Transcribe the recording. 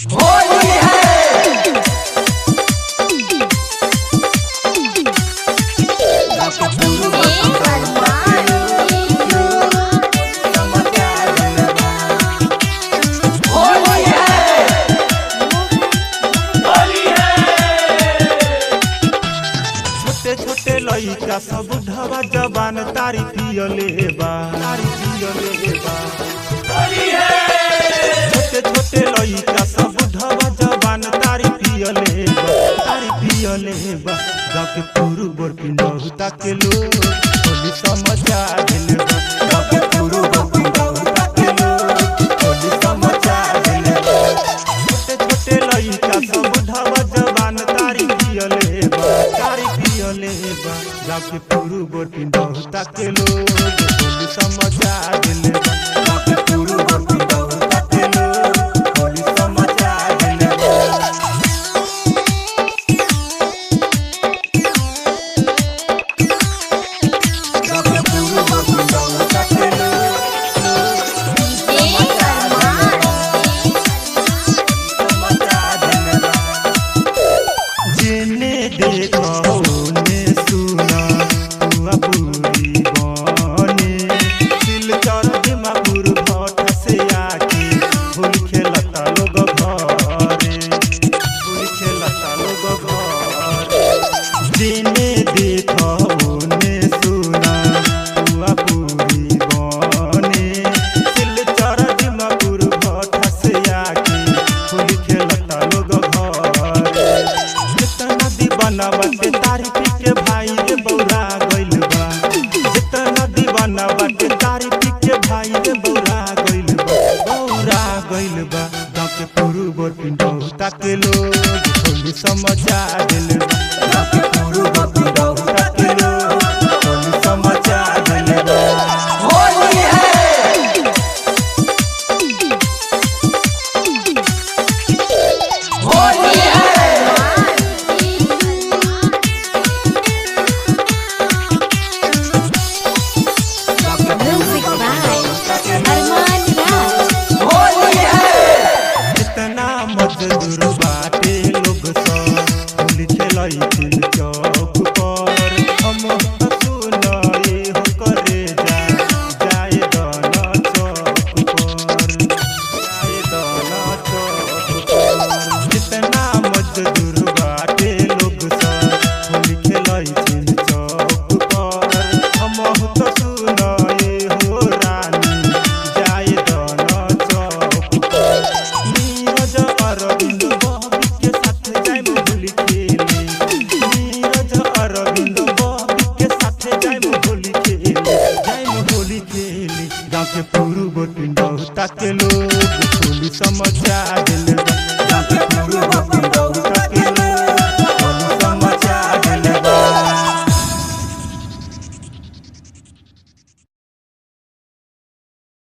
होली है होली है होली है। छोटे छोटे लइका सब ढवा जबान तारी पियले बा होली है छोटे छोटे लइका सब ढवा जबान तारी पियले बा जाके पुरु बोर पिंडहुता के लोग होली समझा दिले बा जाके पुरु बोर पिंडहुता के लोग होली समझा दिले बा छोटे छोटे लइका सब ढवा जबान तारी पियले बा जाके पुरु बोर पिंडहुता के लोग होली समझा दिले बा जाके पुरु बोर पिंडहुता के लोग होली समझा दिले बा जेने देखो ने सुना हुआ पूरी बने सिलचर दिमापुर भट से आके होली खेलता लोग घरे होली खेलता लोग घरे जेने देखो ने सुना हुआ पूरी बने सिलचर दिमापुर भट से आके होली खेलता लोग घरे जितना दीवाना बाटे तारी पी के भाई रे बौरा गइल बा जितना दीवाना बाटे तारी पी के भाई रे बौरा गइल बा गाँव के पुरु बोर पिंडहुता के लोग होली समझा दिल बा गाँव के पुरु बोर पिंडहुता के लोग होली समझा दिल बा होली है होली है Music by Arman Raj. Holi है इतना मजदूर बाटे लोग सब होली खेलैतिन चौक पर हम सुनए हो करे जाए दाना चौक पर जाए दाना चौक पर इतना मजदूर बाटे लोग सब होली खेलैतिन चौक पर हम तो सुनए हो रानी जाए दाना चौक पर नीरज अरविंद बॉबी के साथ जाइम होली खेले नीरज अरविंद बॉबी के साथ जाइम होली खेले गाँव के पुरु बोर पिंडहुता के लोग होली समझा